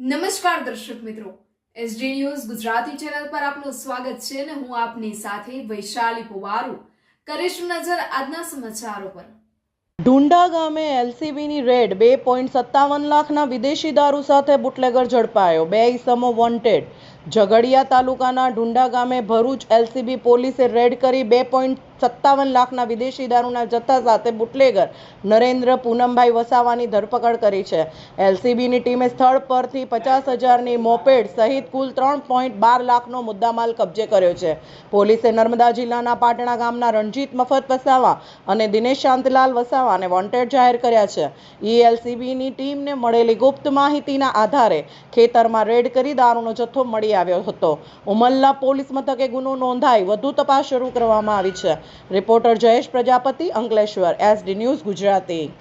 નમસ્કાર દર્શક મિત્રો, એસડી ન્યૂઝ ગુજરાતી ચેનલ પર આપનું સ્વાગત છે અને હું આપની સાથે વૈશાલી પુવારુ કરીશું નજર આજના સમાચારો પર। ઢુંડા ગામે એલસીબીની રેડ 2.57 લાખના વિદેશી દારૂ સાથે બુટલેગર ઝડપાયો। 2 ઇસમો વોન્ટેડ। ઝઘડિયા તાલુકાના ઢુંડા ગામે ભરૂચ એલસીબી પોલીસે રેડ કરી 2.57 લાખના વિદેશી દારૂના જથ્થા સાથે બુટલેગર નરેન્દ્ર પૂનમભાઈ વસાવાની ધરપકડ કરી છે। એલસીબીની ટીમે સ્થળ પરથી 50,000ની મોપેડ સહિત કુલ 3.12 લાખનો મુદ્દામાલ કબજે કર્યો છે। પોલીસે નર્મદા જિલ્લાના પાટણા ગામના રણજીત મફત વસાવા અને દિનેશ શાંતલાલ વસાવાને વોન્ટેડ જાહેર કર્યા છે। એલસીબીની ટીમને મળેલી ગુપ્ત માહિતીના આધારે ખેતરમાં રેડ કરી દારૂનો જથ્થો મળી આવ્યો હતો। ઉમલ્લા પોલીસ મથકે ગુનો નોંધાઈ વધુ તપાસ શરૂ કરવામાં આવી છે। Reporter Jayesh Prajapati, Ankleshwar, SD news Gujarati.